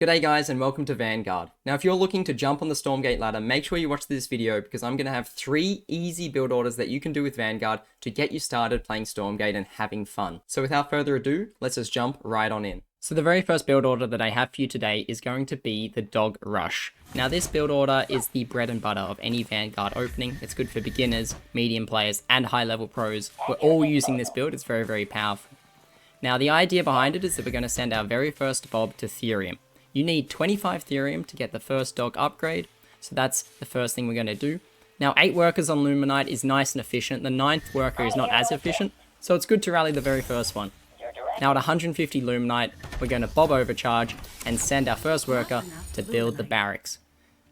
G'day guys and welcome to Vanguard. Now if you're looking to jump on the stormgate ladder, make sure you watch this video because I'm going to have 3 easy build orders that you can do with Vanguard to get you started playing stormgate and having fun. So without further ado, let's just jump right on in. So the very first build order that I have for you today is going to be the Dog Rush. Now this build order is the bread and butter of any Vanguard opening. It's good for beginners, medium players and high level pros. We're all using this build, it's very powerful. Now the idea behind it is that we're going to send our very first bob to Therium. You need 25 Therium to get the first dog upgrade, so that's the first thing we're going to do. Now 8 workers on Luminite is nice and efficient. The 9th worker is not as efficient, so it's good to rally the very first one. Now at 150 Luminite, we're going to Bob Overcharge and send our first worker to build the barracks.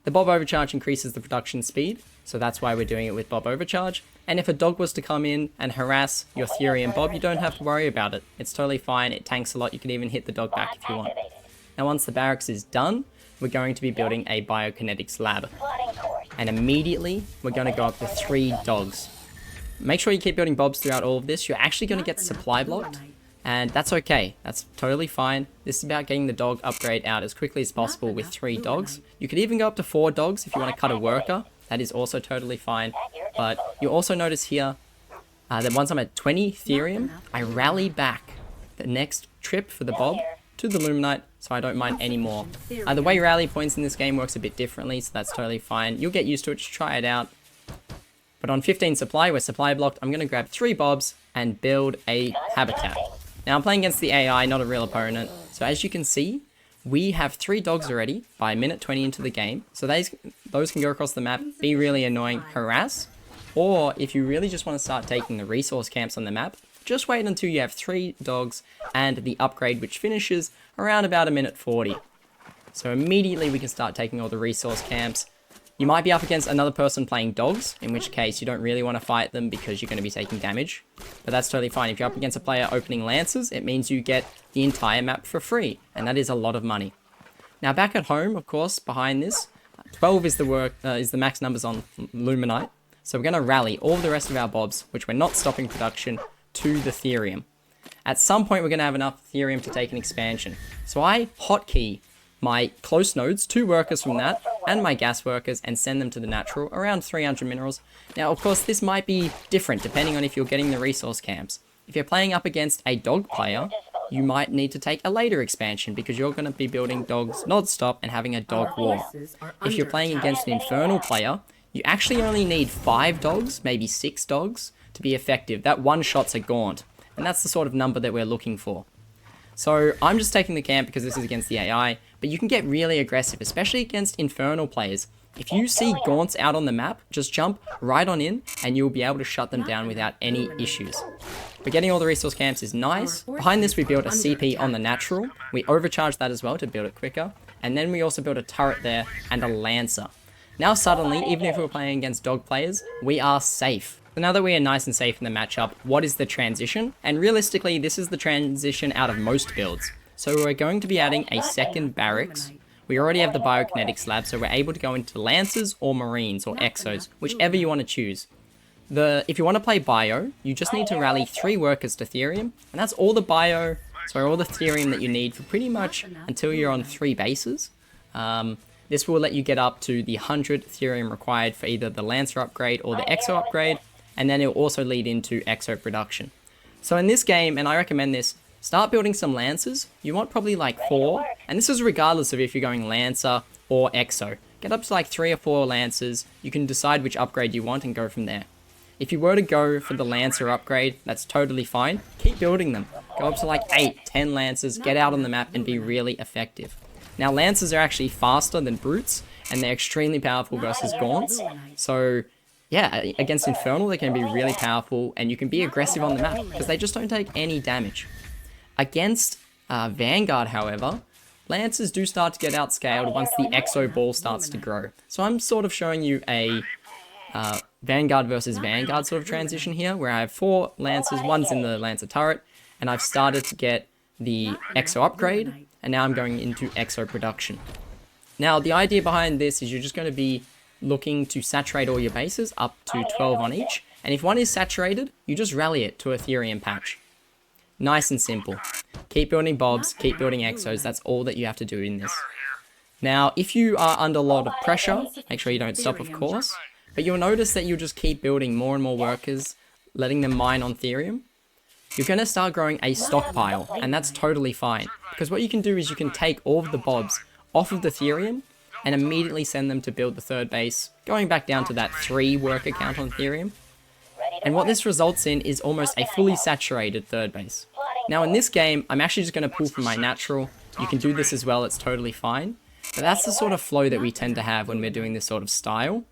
The Bob Overcharge increases the production speed, so that's why we're doing it with Bob Overcharge. And if a dog was to come in and harass your Therium Bob, you don't have to worry about it. It's totally fine, it tanks a lot, you can even hit the dog back if you want. Now once the barracks is done, we're going to be building a biokinetics lab. And immediately, we're going to go up to 3 dogs. Make sure you keep building bobs throughout all of this. You're actually going to get supply blocked, and that's okay. That's totally fine. This is about getting the dog upgrade out as quickly as possible with 3 dogs. You could even go up to 4 dogs if you want to cut a worker. That is also totally fine. But you'll also notice here that once I'm at 20 Therium, I rally back the next trip for the bob to the Luminite, so I don't mind anymore. The way rally points in this game works a bit differently, so that's totally fine. You'll get used to it, just try it out. But on 15 supply, we're supply blocked, I'm going to grab 3 bobs and build a habitat. Now I'm playing against the AI, not a real opponent, so as you can see, we have 3 dogs already by minute 20 into the game, so those can go across the map, be really annoying, harass, or if you really just want to start taking the resource camps on the map, just wait until you have 3 dogs and the upgrade, which finishes around about a minute 40. So immediately we can start taking all the resource camps. You might be up against another person playing dogs, in which case you don't really want to fight them because you're going to be taking damage. But that's totally fine. If you're up against a player opening lances, it means you get the entire map for free, and that is a lot of money. Now back at home, of course, behind this, 12 is the max numbers on Luminite. So we're going to rally all the rest of our bobs, which we're not stopping production, to the Therium. At some point we're going to have enough Therium to take an expansion. So I hotkey my close nodes, 2 workers from that, and my gas workers, and send them to the natural, around 300 minerals. Now of course this might be different depending on if you're getting the resource camps. If you're playing up against a dog player, you might need to take a later expansion because you're going to be building dogs non-stop and having a dog war. If you're playing against an infernal player, you actually only need 5 dogs, maybe 6 dogs, to be effective. That one shot's a gaunt, and that's the sort of number that we're looking for. So I'm just taking the camp because this is against the AI, but you can get really aggressive, especially against infernal players. If you see gaunts out on the map, just jump right on in and you'll be able to shut them down without any issues. But getting all the resource camps is nice. Behind this we built a CP on the natural. We overcharged that as well to build it quicker, and then we also built a turret there and a lancer. Now suddenly, even if we're playing against dog players, we are safe. So now that we are nice and safe in the matchup, what is the transition? And realistically, this is the transition out of most builds. So we're going to be adding a second barracks. We already have the biokinetics lab, so we're able to go into lancers or marines or exos, whichever you want to choose. If you want to play bio, you just need to rally 3 workers to Therium, and that's all the all the Therium that you need for pretty much until you're on 3 bases. This will let you get up to the 100 Therium required for either the Lancer upgrade or the Exo upgrade, and then it will also lead into Exo production. So in this game, and I recommend this, start building some Lancers. You want probably like 4, and this is regardless of if you're going Lancer or Exo. Get up to like 3 or 4 Lancers, you can decide which upgrade you want and go from there. If you were to go for the Lancer upgrade, that's totally fine. Keep building them. Go up to like 8, 10 Lancers, get out on the map and be really effective. Now Lancers are actually faster than Brutes, and they're extremely powerful versus Gaunts. So yeah, against Infernal they can be really powerful, and you can be aggressive on the map, because they just don't take any damage. Against Vanguard, however, Lancers do start to get outscaled once the Exo ball starts to grow. So I'm sort of showing you a Vanguard versus Vanguard sort of transition here, where I have 4 Lancers, one's in the Lancer turret, and I've started to get the Exo upgrade, and now I'm going into Exo production. Now, the idea behind this is you're just going to be looking to saturate all your bases up to 12 on each, and if one is saturated, you just rally it to a Therium patch. Nice and simple. Keep building bobs, keep building exos. That's all that you have to do in this. Now, if you are under a lot of pressure, make sure you don't stop, of course. But you'll notice that you'll just keep building more and more workers, letting them mine on Therium. You're going to start growing a stockpile, and that's totally fine. Because what you can do is you can take all of the bobs off of the Therium and immediately send them to build the third base, going back down to that 3 worker count on Therium. And what this results in is almost a fully saturated third base. Now in this game, I'm actually just going to pull from my natural. You can do this as well, it's totally fine. But that's the sort of flow that we tend to have when we're doing this sort of style.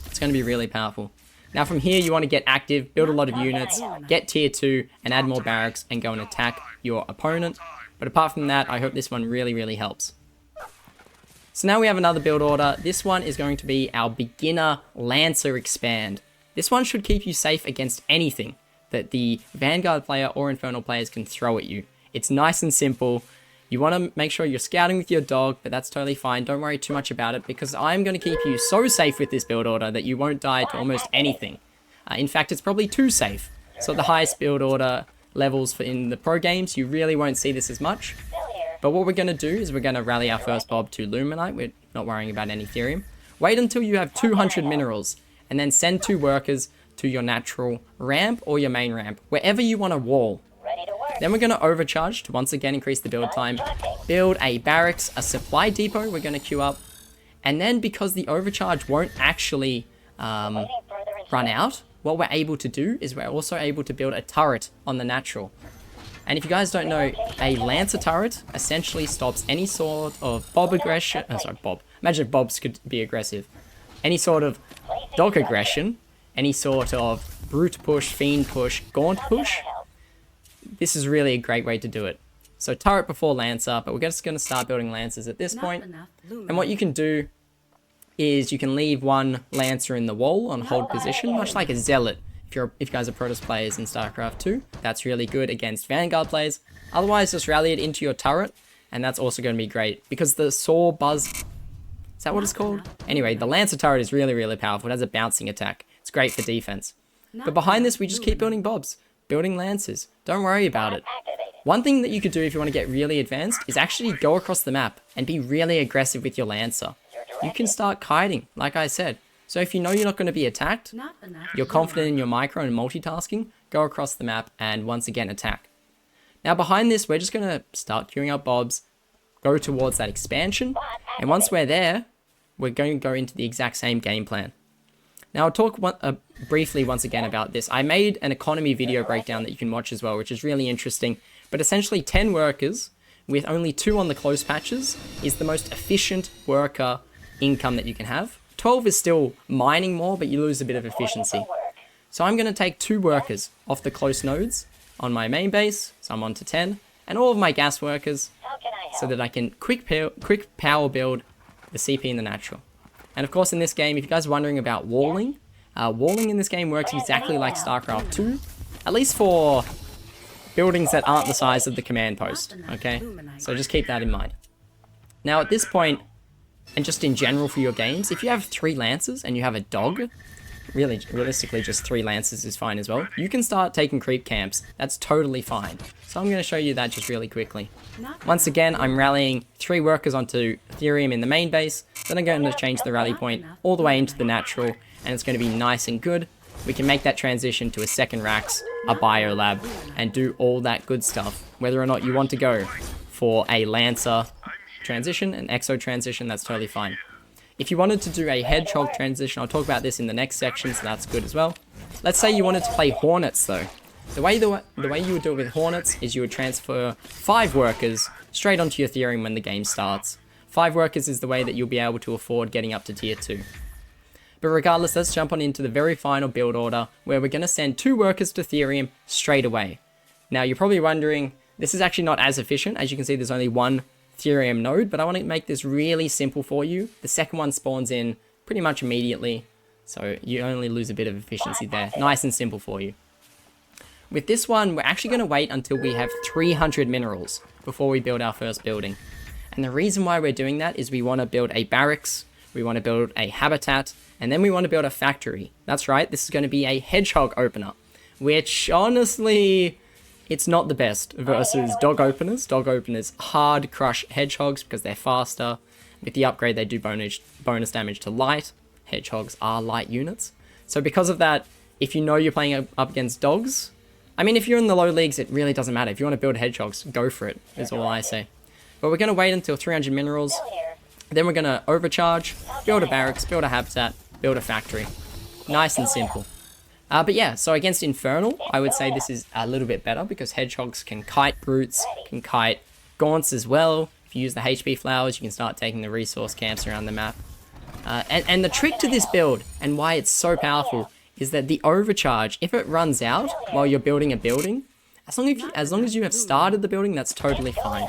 It's going to be really powerful. Now from here, you want to get active, build a lot of units, get tier 2, and add more barracks, and go and attack your opponent. But apart from that, I hope this one really helps. So now we have another build order. This one is going to be our beginner Lancer expand. This one should keep you safe against anything that the Vanguard player or Infernal players can throw at you. It's nice and simple. You want to make sure you're scouting with your dog, but that's totally fine. Don't worry too much about it, because I'm going to keep you so safe with this build order that you won't die to almost anything. In fact, it's probably too safe. So at the highest build order levels in the pro games, you really won't see this as much. But what we're going to do is we're going to rally our first bob to Luminite. We're not worrying about any Therium. Wait until you have 200 minerals, and then send 2 workers to your natural ramp or your main ramp, wherever you want to wall. Then we're going to overcharge to once again increase the build time, build a barracks, a supply depot we're going to queue up, and then because the overcharge won't actually run out, what we're able to do is we're also able to build a turret on the natural. And if you guys don't know, a Lancer turret essentially stops any sort of bob aggression. Imagine if bobs could be aggressive. Any sort of dog aggression, any sort of brute push, fiend push, gaunt push. This is really a great way to do it. So turret before Lancer, but we're just going to start building Lancers at this point. And what you can do is you can leave one Lancer in the wall on hold position, much like a Zealot. If you guys are Protoss players in StarCraft 2, that's really good against Vanguard players. Otherwise, just rally it into your turret, and that's also going to be great, because the Saw Buzz... Is that what it's called? Anyway, the Lancer turret is really powerful. It has a bouncing attack. It's great for defense. But behind this, we just keep building bobs, building Lancers. Don't worry about it. One thing that you could do if you want to get really advanced is actually go across the map and be really aggressive with your Lancer. You can start kiting, like I said. So if you know you're not going to be attacked, you're confident in your micro and multitasking, go across the map and once again attack. Now behind this, we're just going to start queuing up bobs, go towards that expansion, and once we're there, we're going to go into the exact same game plan. Now I'll talk briefly once again about this. I made an economy video breakdown that you can watch as well, which is really interesting. But essentially 10 workers with only 2 on the close patches is the most efficient worker income that you can have. 12 is still mining more, but you lose a bit of efficiency. So I'm going to take 2 workers off the close nodes on my main base, so I'm on to 10, and all of my gas workers, so that I can quick power build the CP in the natural. And of course in this game, if you guys are wondering about walling, walling in this game works exactly like StarCraft 2, at least for buildings that aren't the size of the command post, okay? So just keep that in mind. Now at this point, and just in general for your games, if you have 3 Lancers and you have a dog, realistically just 3 Lancers is fine as well, you can start taking creep camps. That's totally fine. So I'm going to show you that just really quickly. Once again, I'm rallying 3 workers onto Therium in the main base, then I'm going to change the rally point all the way into the natural, and it's going to be nice and good. We can make that transition to a second Rax, a Biolab, and do all that good stuff. Whether or not you want to go for a Lancer transition, an Exo transition, that's totally fine. If you wanted to do a Hedgehog transition, I'll talk about this in the next section, so that's good as well. Let's say you wanted to play Hornets though. The way you would do it with Hornets is you would transfer 5 workers straight onto your Therium when the game starts. 5 workers is the way that you'll be able to afford getting up to tier 2. But regardless, let's jump on into the very final build order, where we're going to send 2 workers to Therium straight away. Now you're probably wondering, this is actually not as efficient. As you can see, there's only 1 Therium node, but I want to make this really simple for you. The second one spawns in pretty much immediately, so you only lose a bit of efficiency there. Nice and simple for you. With this one, we're actually going to wait until we have 300 minerals before we build our first building. And the reason why we're doing that is we want to build a barracks, we want to build a habitat, and then we want to build a factory. That's right, this is going to be a hedgehog opener, which honestly, it's not the best versus dog openers. Dog openers hard crush hedgehogs because they're faster. With the upgrade, they do bonus damage to light. Hedgehogs are light units. So because of that, if you know you're playing up against dogs, I mean, if you're in the low leagues, it really doesn't matter. If you want to build hedgehogs, go for it, is all I say. But we're going to wait until 300 minerals. Then we're going to overcharge, build a barracks, build a habitat, build a factory. Nice and simple. But yeah, so against Infernal, I would say this is a little bit better because hedgehogs can kite brutes, can kite gaunts as well. If you use the HP flowers, you can start taking the resource camps around the map. And the trick to this build, and why it's so powerful, is that the overcharge, if it runs out while you're building a building, as long as you have started the building, that's totally fine.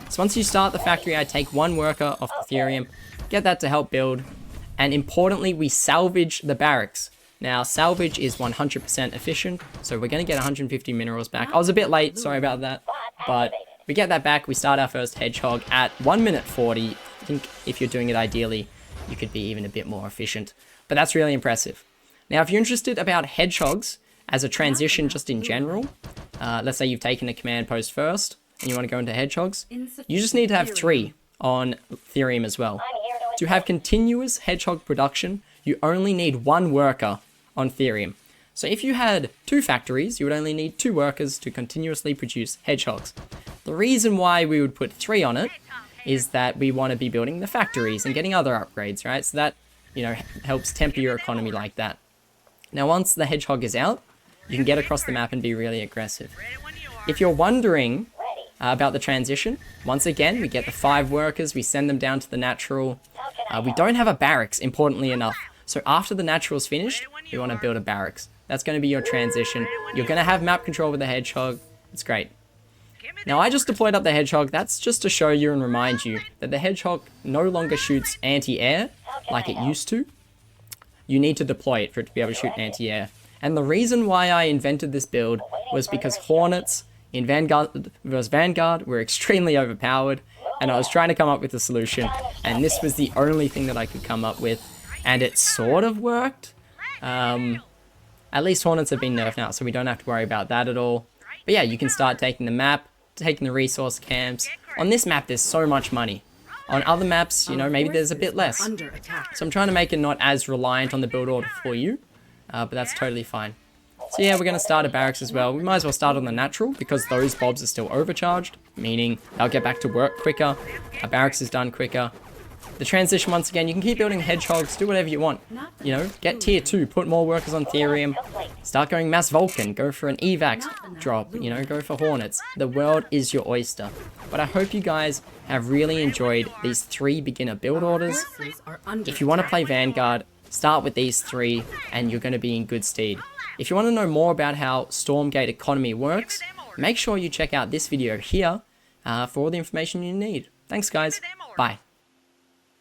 So once you start the factory, I take one worker off Ethereum, get that to help build, and importantly, we salvage the barracks. Now, salvage is 100% efficient, so we're going to get 150 minerals back. I was a bit late, sorry about that, but we get that back. We start our first hedgehog at 1 minute 40. I think if you're doing it ideally, you could be even a bit more efficient, but that's really impressive. Now, if you're interested about hedgehogs as a transition just in general, let's say you've taken a command post first and you want to go into hedgehogs, you just need to have 3 on Ethereum as well. To have continuous hedgehog production, you only need 1 worker on Ethereum. So if you had 2 factories, you would only need 2 workers to continuously produce hedgehogs. The reason why we would put 3 on it is that we want to be building the factories and getting other upgrades, right? So that, you know, helps temper your economy like that. Now, once the hedgehog is out, you can get across the map and be really aggressive. If you're wondering about the transition, once again, we get the 5 workers, we send them down to the natural. We don't have a barracks, importantly enough. So after the natural's finished, we want to build a barracks. That's going to be your transition. You're going to have map control with the hedgehog. It's great. Now, I just deployed up the hedgehog. That's just to show you and remind you that the hedgehog no longer shoots anti-air like it used to. You need to deploy it for it to be able to shoot anti-air. And the reason why I invented this build was because Hornets in Vanguard versus Vanguard were extremely overpowered, and I was trying to come up with a solution, and this was the only thing that I could come up with, and it sort of worked. At least Hornets have been nerfed now, so we don't have to worry about that at all. But yeah, you can start taking the map, taking the resource camps. On this map, there's so much money. On other maps, you know, maybe there's a bit less. So I'm trying to make it not as reliant on the build order for you, but that's totally fine. So yeah, we're going to start a barracks as well. We might as well start on the natural because those mobs are still overcharged, meaning they'll get back to work quicker. Our barracks is done quicker. The transition, once again, you can keep building hedgehogs, do whatever you want. You know, get tier 2, put more workers on Ethereum, start going mass Vulcan, go for an evac drop, you know, go for Hornets. The world is your oyster. But I hope you guys have really enjoyed these 3 beginner build orders. If you want to play Vanguard, start with these 3 and you're going to be in good stead. If you want to know more about how Stormgate economy works, make sure you check out this video here for all the information you need. Thanks guys, bye.